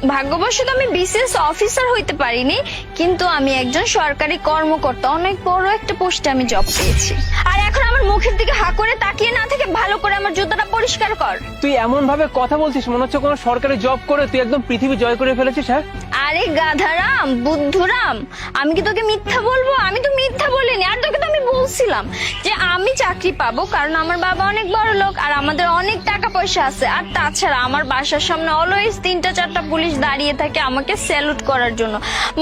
ভাগ্যবশত আমি BCS officer হইতে পারিনি, কিন্তু আমি একজন সরকারি কর্মকর্তা, অনেক বড় একটা পোস্টে আমি জব পেয়েছি। আর এখন আমার মুখের দিকে হা করে তাকিয়ে না থেকে ভালো করে আমার জুতাটা পরিষ্কার কর। তুই এমন ভাবে কথা বলছিস মনে হচ্ছে কোনো সরকারি জব করে তুই একদম পৃথিবী জয় করে ফেলেছিস। হ্যাঁ আরে গাধারাম, বুদ্ধুরাম, আমি কি তোকে মিথ্যা বলবো? আমি তো মিথ্যা বলিনি। আর তোকে তো আমি বলছিলাম যে আমি চাকরি পাবো, কারণ আমার বাবা অনেক বড় লোক আর আমাদের অনেক টাকা পয়সা আছে। আর তাছাড়া আমার বাসার সামনে অলওয়েজ 3টা-4টা পুলিশ দাঁড়িয়ে থাকে আমাকে স্যালুট করার জন্য।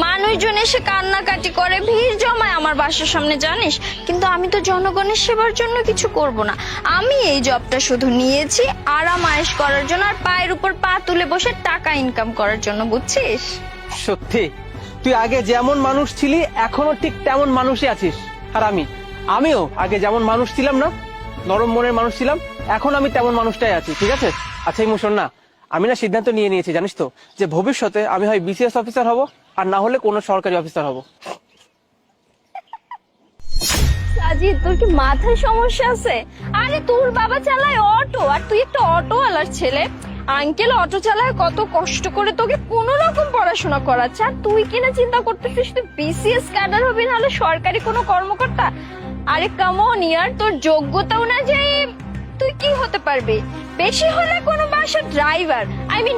মানুষজন এসে কান্নাকাটি করে, ভিড় জমায় আমার বাসার সামনে, জানিস। কিন্তু আমি তো জনগণের সেবার জন্য কিছু করব না। আমি এই জবটা শুধু নিয়েছি আরাম আয়েশ করার জন্য, আর পায়ের উপর পা তুলে বসে টাকা ইনকাম করার জন্য, বুঝছিস? সত্যি তুই আগে যেমন মানুষ ছিলি এখনো ঠিক তেমন মানুষই আছিস। আর আমিও আগে যেমন মানুষ ছিলাম না, নরম মনের মানুষ ছিলাম, এখন আমি তেমন মানুষটাই আছি। ঠিক আছে? আচ্ছা ইমোশন না, আমি না সিদ্ধান্ত নিয়ে নিয়েছি জানিস তো, যে ভবিষ্যতে আমি হয় বিসিএস অফিসার হব আর না হলে কোনো সরকারি অফিসার হব। সাজিদ, তোর কি মাথায় সমস্যা আছে? আরে তোর বাবা চালায় অটো আর তুই একটা অটোওয়ালার ছেলে। আঙ্কেল অটো চালায় কত কষ্ট করে তোকে কোন রকম পড়াশোনা করাচ্ছে, আর তুই কিনা চিন্তা করতেছিস তুই বিসিএস ক্যাডার হবি, নাহলে সরকারি কোনো কর্মকর্তা। আরে কাম অন ইয়ার, তোর যোগ্যতাও না যে তুই কি হতে পারবি। বেশি হলে কোনো বাসার ড্রাইভার,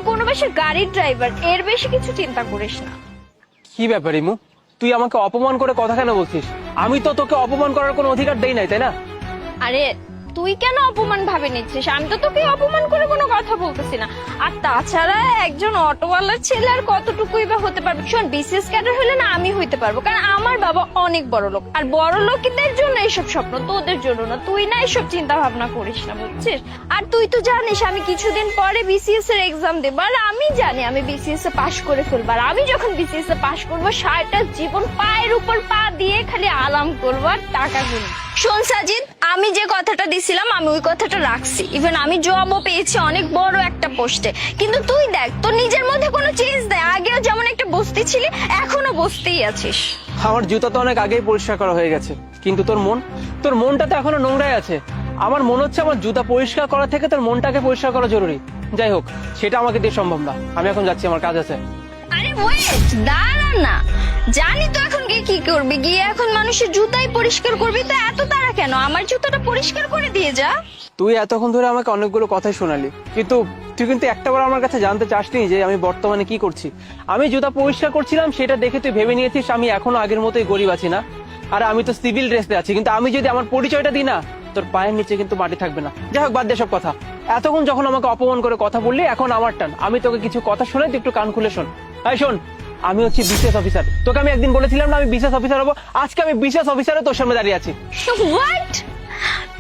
কোনো বাসার গাড়ির ড্রাইভার, এর বেশি কিছু চিন্তা করিস না। কি ব্যাপার ইমু, তুই আমাকে অপমান করে কথা কেন বলছিস? আমি তো তোকে অপমান করার কোনো অধিকার দেই নাই, তাই না? আরে তুই কেন অপমান ভাবে নিচ্ছিস? আমি তো তোকে অপমান করে কোনো কথা বলতেছি না। আর তাছাড়া একজন অটোওয়ালার ছেলে আর কতটুকুই বা হতে পারবে। শোন, বিসিএস ক্যাডার হলে না আমি হইতে পারবো, কারণ আমার বাবা অনেক বড় লোক। আর বড় লোকদের জন্য এইসব স্বপ্ন, তোদের জন্য না। তুই না এইসব চিন্তা ভাবনা করিস না, বুঝছিস? আর তুই তো জানিস আমি কিছুদিন পরে বিসিএস এর এক্সাম দেবো, আর আমি জানি আমি বিসিএস এ পাশ করে ফেলবো। আর আমি যখন বিসিএস এ পাশ করবো, সারাটা জীবন পায়ের উপর পা দিয়ে খালি আলাম করবো আর টাকা গুনি। শোন সাজিদ, আমি যে কথাটা দিছিলাম আমি ওই কথাটা রাখছি। ইভেন আমি জবও পেয়েছি অনেক বড় একটা পোস্টে। কিন্তু তুই দেখ, তোর নিজের মধ্যে কোনো চেঞ্জ দেয়। আগেও যেমন একটা বস্তি ছিলি, এখনো বস্তিই আছিস। আমার জুতা তো অনেক আগেই পরিষ্কার করা হয়ে গেছে, কিন্তু তোর মনটা তো এখনো নোংরাই আছে। আমার মনে হচ্ছে আমার জুতা পরিষ্কার করা থেকে তোর মনটাকে পরিষ্কার করা জরুরি। যাই হোক, সেটা আমাকে দিয়ে সম্ভব না। আমি এখন যাচ্ছি, আমার কাজ আছে। আরে ওয়েট, দাঁড়া না। জানি তো এখন গিয়ে কি করবি, গিয়ে এখন মানুষের জুতাই পরিষ্কার করবি। তো এত তাড়া কেন? আমার জুতাটা পরিষ্কার করে দিয়ে যা। তুই এতক্ষণ ধরে আমাকে অনেকগুলো কথাই শোনালি, কিন্তু তুই কিন্তু একটাবার আমার কাছে জানতে চাসনি যে আমি বর্তমানে কি করছি। আমি জুতা পরিষ্কার করছিলাম, সেটা দেখে তুই ভেবে নিয়েছিস আমি এখনো আগের মতোই গরিব আছি না। আর আমি তো সিভিল ড্রেসে আছি, কিন্তু আমি যদি আমার পরিচয়টা দিই না, তোর পায়ের নিচে কিন্তু মাটি থাকবে না। যাই হোক, বাদ দে সব কথা। এতক্ষণ যখন আমাকে অপমান করে কথা বললি, এখন আমার টান। আমি তোকে কিছু কথা শোনাই, তুই একটু কান খুলে শোন। তাই শোন, আমি হচ্ছি বিসিএস অফিসার। তোকে আমি একদিন বলেছিলাম না আমি বিসিএস অফিসার হবো। আজকে আমি বিসিএস অফিসারে তোর সামনে দাঁড়িয়ে আছি। হোয়াট?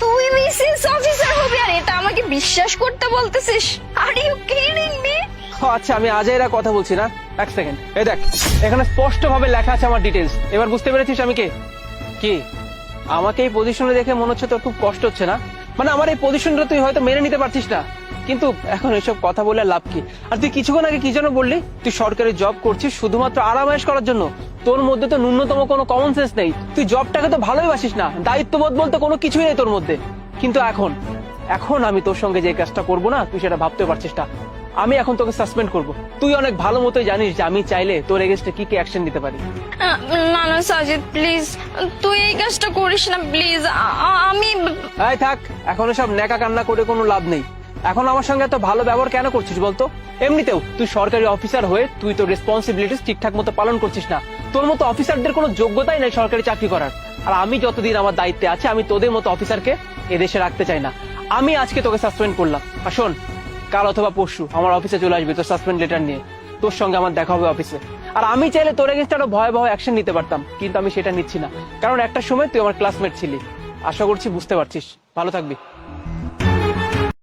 তুই বিসিএস অফিসার হবি আর এটা আমাকে বিশ্বাস করতে বলতেছিস? Are you kidding me? আচ্ছা, আমি আজাইরা কথা বলছি না। এক সেকেন্ড, এই দেখ, এখানে স্পষ্ট ভাবে লেখা আছে আমার ডিটেলস। এবার বুঝতে পেরেছিস আমি কে? কি আমাকে এই পজিশনে দেখে মনে হচ্ছে তোর খুব কষ্ট হচ্ছে না? মানে আমার এই পজিশনটা তুই হয়তো মেনে নিতে পারছিস না, কিন্তু এখন এসব কথা বলে লাভ কি? আর তুই কিছুক্ষণ আগে কি যেন বললি, তুই সরকারি জব করছিস শুধুমাত্র আরামায়েশ করার জন্য। তোর মধ্যে তো ন্যূনতম কোনো কমন সেন্স নেই। তুই জবটাকে তো ভালোই বাসিস না, দায়িত্ববোধ বলতে কোনো কিছুই নেই তোর মধ্যে। কিন্তু এখন আমি তোর সঙ্গে যে কাজটা করবো না, তুই সেটা ভাবতে পারছিস না। আমি এখন তোকে সাসপেন্ড করব। তুই অনেক ভালো মতোই জানিস যে আমি চাইলে তোর এগেইনস্টে কি কি অ্যাকশন নিতে পারি। না না সাজিদ, প্লিজ তুই এই কাজটা করিস না, প্লিজ। আমি এই থাক, এখন সব নেকা কান্না করে কোনো লাভ নেই। এখন আমার সঙ্গে এত ভালো ব্যবহার কেন করছিস বলতো? এমনিতেও তুই সরকারি অফিসার হয়ে তুই তোর রেসপন্সিবিলিটিস ঠিকঠাক মতো পালন করছিস না। তোর মতো অফিসারদের কোনো যোগ্যতাই নাই সরকারি চাকরি করার। আর আমি যতদিন আমার দায়িত্বে আছে, আমি তোদের মতো অফিসারকে এদেশে রাখতে চাই না। আমি আজকে তোকে সাসপেন্ড করলাম। আর শোন, কাল অথবা পরশু আমার অফিসে চলে আসবি তোর সাসপেন্ড লেটার নিয়ে। তোর সঙ্গে আমার দেখা হবে অফিসে। আর আমি চাইলে তোর এগেইনস্টে আরো ভয়াবহ অ্যাকশন নিতে পারতাম, কিন্তু আমি সেটা নিচ্ছি না, কারণ একটা সময় তুই আমার ক্লাসমেট ছিলি। আশা করছি বুঝতে পারছিস। ভালো থাকবি।